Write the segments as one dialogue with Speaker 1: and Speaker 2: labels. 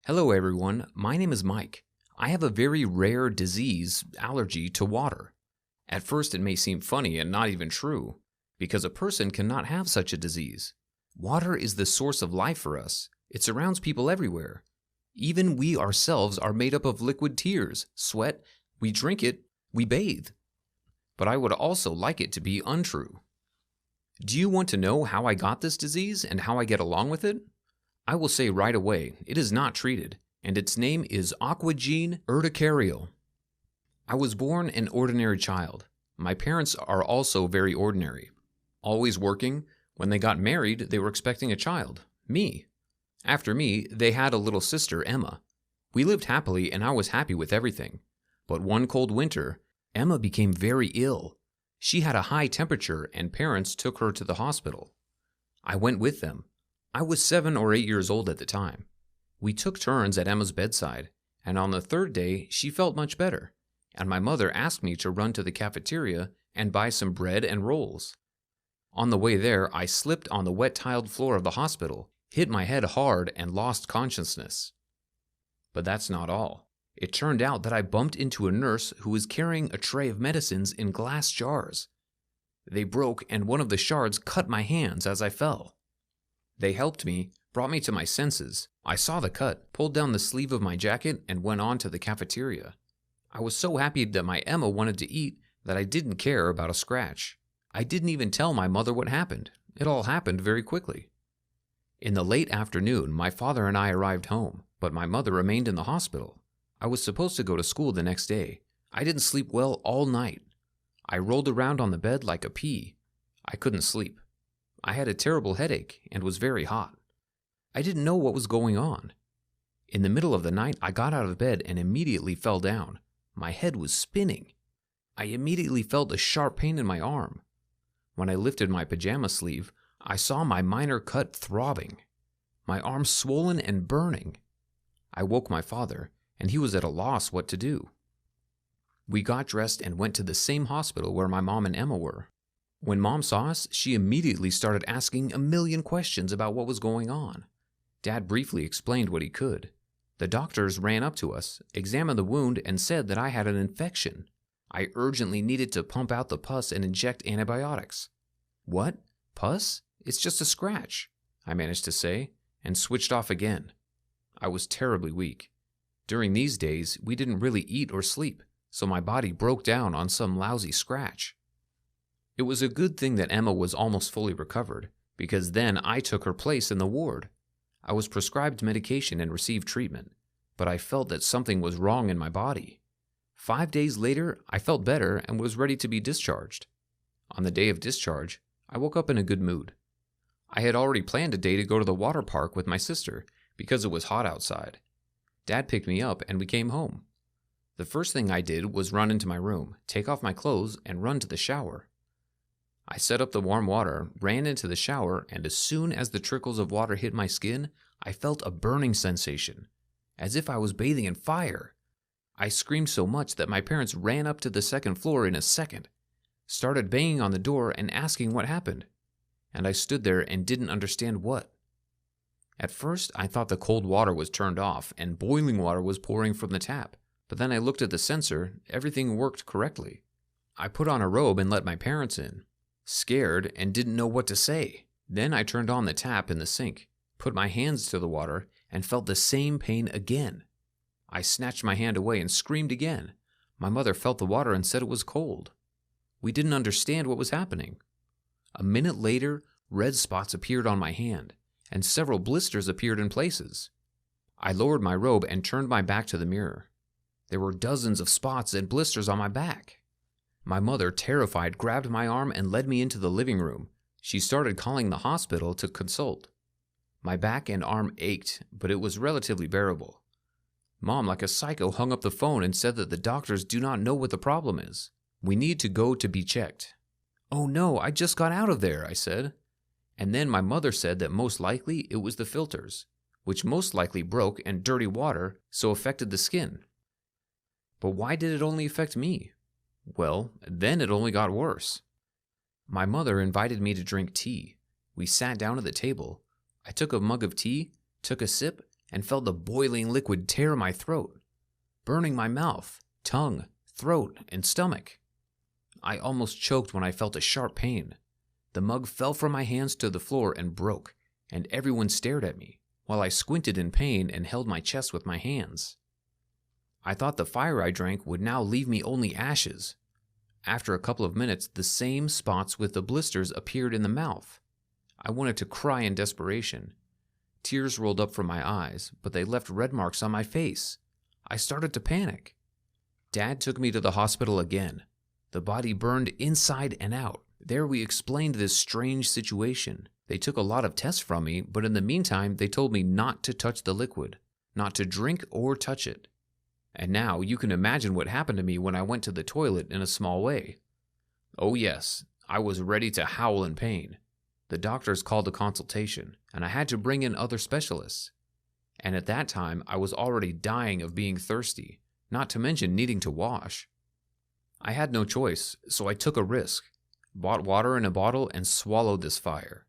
Speaker 1: Hello everyone, my name is Mike. I have a very rare disease, allergy to water. At first it may seem funny and not even true, because a person cannot have such a disease. Water is the source of life for us. It surrounds people everywhere. Even we ourselves are made up of liquid tears, sweat, we drink it, we bathe. But I would also like it to be untrue. Do you want to know how I got this disease and how I get along with it? I will say right away, it is not treated, and its name is aquagene urticarial. I was born an ordinary child. My parents are also very ordinary. Always working. When they got married, they were expecting a child, me. After me, they had a little sister, Emma. We lived happily and I was happy with everything. But one cold winter, Emma became very ill. She had a high temperature and parents took her to the hospital. I went with them. I was 7 or 8 years old at the time. We took turns at Emma's bedside, and on the third day, she felt much better, and my mother asked me to run to the cafeteria and buy some bread and rolls. On the way there, I slipped on the wet tiled floor of the hospital, hit my head hard, and lost consciousness. But that's not all. It turned out that I bumped into a nurse who was carrying a tray of medicines in glass jars. They broke, and one of the shards cut my hands as I fell. They helped me, brought me to my senses. I saw the cut, pulled down the sleeve of my jacket, and went on to the cafeteria. I was so happy that my Emma wanted to eat that I didn't care about a scratch. I didn't even tell my mother what happened. It all happened very quickly. In the late afternoon, my father and I arrived home, but my mother remained in the hospital. I was supposed to go to school the next day. I didn't sleep well all night. I rolled around on the bed like a pea. I couldn't sleep. I had a terrible headache and was very hot. I didn't know what was going on. In the middle of the night, I got out of bed and immediately fell down. My head was spinning. I immediately felt a sharp pain in my arm. When I lifted my pajama sleeve, I saw my minor cut throbbing, my arm swollen and burning. I woke my father, and he was at a loss what to do. We got dressed and went to the same hospital where my mom and Emma were. When Mom saw us, she immediately started asking a million questions about what was going on. Dad briefly explained what he could. The doctors ran up to us, examined the wound, and said that I had an infection. I urgently needed to pump out the pus and inject antibiotics. What? Pus? It's just a scratch, I managed to say, and switched off again. I was terribly weak. During these days, we didn't really eat or sleep, so my body broke down on some lousy scratch. It was a good thing that Emma was almost fully recovered, because then I took her place in the ward. I was prescribed medication and received treatment, but I felt that something was wrong in my body. 5 days later, I felt better and was ready to be discharged. On the day of discharge, I woke up in a good mood. I had already planned a day to go to the water park with my sister because it was hot outside. Dad picked me up and we came home. The first thing I did was run into my room, take off my clothes, and run to the shower. I set up the warm water, ran into the shower, and as soon as the trickles of water hit my skin, I felt a burning sensation, as if I was bathing in fire. I screamed so much that my parents ran up to the second floor in a second, started banging on the door and asking what happened, and I stood there and didn't understand what. At first, I thought the cold water was turned off and boiling water was pouring from the tap, but then I looked at the sensor, everything worked correctly. I put on a robe and let my parents in. Scared and didn't know what to say. Then I turned on the tap in the sink, put my hands to the water, and felt the same pain again. I snatched my hand away and screamed again. My mother felt the water and said it was cold. We didn't understand what was happening. A minute later, red spots appeared on my hand, and several blisters appeared in places. I lowered my robe and turned my back to the mirror. There were dozens of spots and blisters on my back. My mother, terrified, grabbed my arm and led me into the living room. She started calling the hospital to consult. My back and arm ached, but it was relatively bearable. Mom, like a psycho, hung up the phone and said that the doctors do not know what the problem is. We need to go to be checked. Oh no, I just got out of there, I said. And then my mother said that most likely it was the filters, which most likely broke and dirty water so affected the skin. But why did it only affect me? Well, then it only got worse. My mother invited me to drink tea. We sat down at the table. I took a mug of tea, took a sip, and felt the boiling liquid tear my throat, burning my mouth, tongue, throat, and stomach. I almost choked when I felt a sharp pain. The mug fell from my hands to the floor and broke, and everyone stared at me, while I squinted in pain and held my chest with my hands. I thought the fire I drank would now leave me only ashes. After a couple of minutes, the same spots with the blisters appeared in the mouth. I wanted to cry in desperation. Tears rolled up from my eyes, but they left red marks on my face. I started to panic. Dad took me to the hospital again. The body burned inside and out. There we explained this strange situation. They took a lot of tests from me, but in the meantime, they told me not to touch the liquid, not to drink or touch it. And now you can imagine what happened to me when I went to the toilet in a small way. Oh yes, I was ready to howl in pain. The doctors called a consultation, and I had to bring in other specialists. And at that time, I was already dying of being thirsty, not to mention needing to wash. I had no choice, so I took a risk, bought water in a bottle, and swallowed this fire.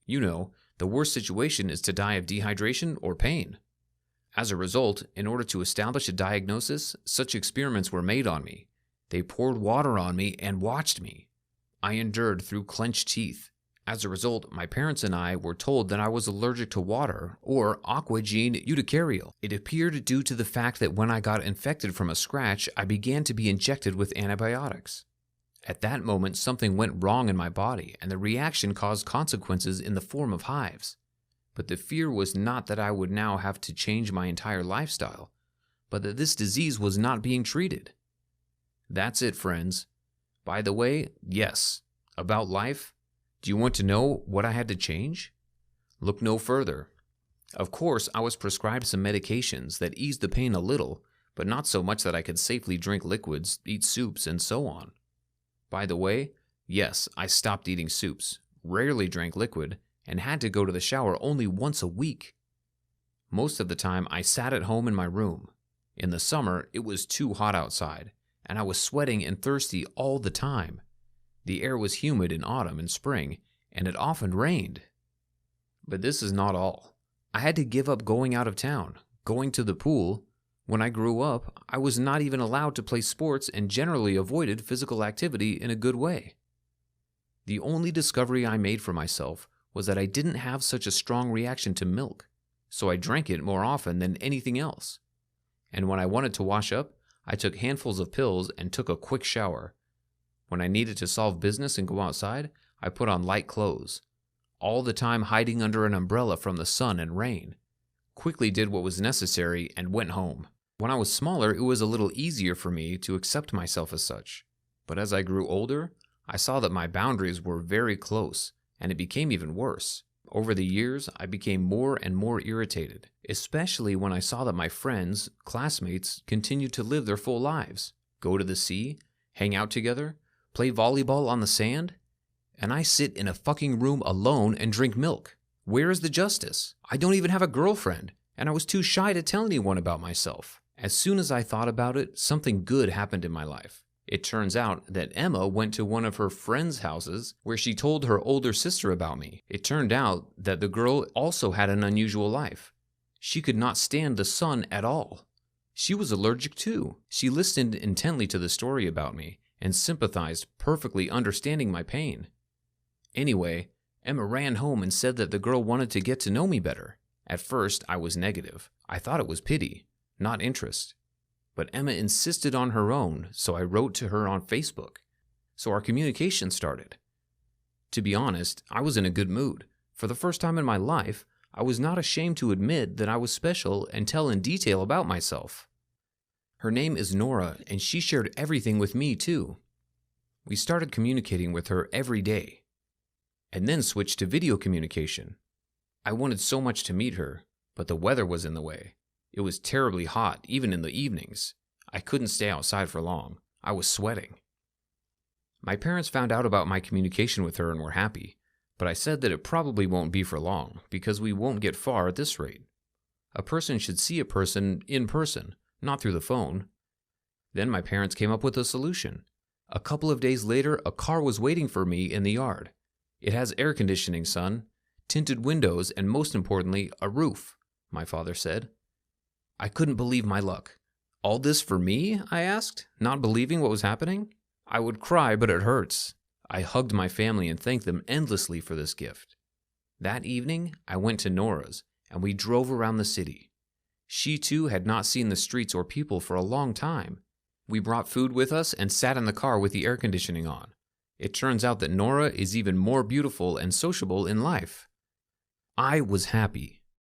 Speaker 1: You know, the worst situation is to die of dehydration or pain. As a result, in order to establish a diagnosis, such experiments were made on me. They poured water on me and watched me. I endured through clenched teeth. As a result, my parents and I were told that I was allergic to water, or aqua gene urticarial. It appeared due to the fact that when I got infected from a scratch, I began to be injected with antibiotics. At that moment, something went wrong in my body, and the reaction caused consequences in the form of hives. But the fear was not that I would now have to change my entire lifestyle, but that this disease was not being treated. That's it, friends. By the way, yes, about life, do you want to know what I had to change? Look no further. Of course, I was prescribed some medications that eased the pain a little, but not so much that I could safely drink liquids, eat soups, and so on. By the way, yes, I stopped eating soups, rarely drank liquid, and had to go to the shower only once a week. Most of the time, I sat at home in my room. In the summer, it was too hot outside, and I was sweating and thirsty all the time. The air was humid in autumn and spring, and it often rained. But this is not all. I had to give up going out of town, going to the pool. When I grew up, I was not even allowed to play sports and generally avoided physical activity in a good way. The only discovery I made for myself was that I didn't have such a strong reaction to milk, so I drank it more often than anything else. And when I wanted to wash up, I took handfuls of pills and took a quick shower. When I needed to solve business and go outside, I put on light clothes, all the time hiding under an umbrella from the sun and rain. Quickly did what was necessary and went home. When I was smaller, it was a little easier for me to accept myself as such. But as I grew older, I saw that my boundaries were very close, and it became even worse. Over the years, I became more and more irritated, especially when I saw that my friends, classmates, continued to live their full lives, go to the sea, hang out together, play volleyball on the sand, and I sit in a fucking room alone and drink milk. Where is the justice? I don't even have a girlfriend, and I was too shy to tell anyone about myself. As soon as I thought about it, something good happened in my life. It turns out that Emma went to one of her friends' houses where she told her older sister about me. It turned out that the girl also had an unusual life. She could not stand the sun at all. She was allergic too. She listened intently to the story about me and sympathized, perfectly understanding my pain. Anyway, Emma ran home and said that the girl wanted to get to know me better. At first, I was negative. I thought it was pity, not interest. But Emma insisted on her own, so I wrote to her on Facebook. So our communication started. To be honest, I was in a good mood. For the first time in my life, I was not ashamed to admit that I was special and tell in detail about myself. Her name is Nora, and she shared everything with me too. We started communicating with her every day, and then switched to video communication. I wanted so much to meet her, but the weather was in the way. It was terribly hot, even in the evenings. I couldn't stay outside for long. I was sweating. My parents found out about my communication with her and were happy, but I said that it probably won't be for long, because we won't get far at this rate. A person should see a person in person, not through the phone. Then my parents came up with a solution. A couple of days later, a car was waiting for me in the yard. It has air conditioning, son, tinted windows, and most importantly, a roof. my father said. I couldn't believe my luck. All this for me? I asked, not believing what was happening. I would cry, but it hurts. I hugged my family and thanked them endlessly for this gift. That evening, I went to Nora's, and we drove around the city. She, too, had not seen the streets or people for a long time. We brought food with us and sat in the car with the air conditioning on. It turns out that Nora is even more beautiful and sociable in life. I was happy.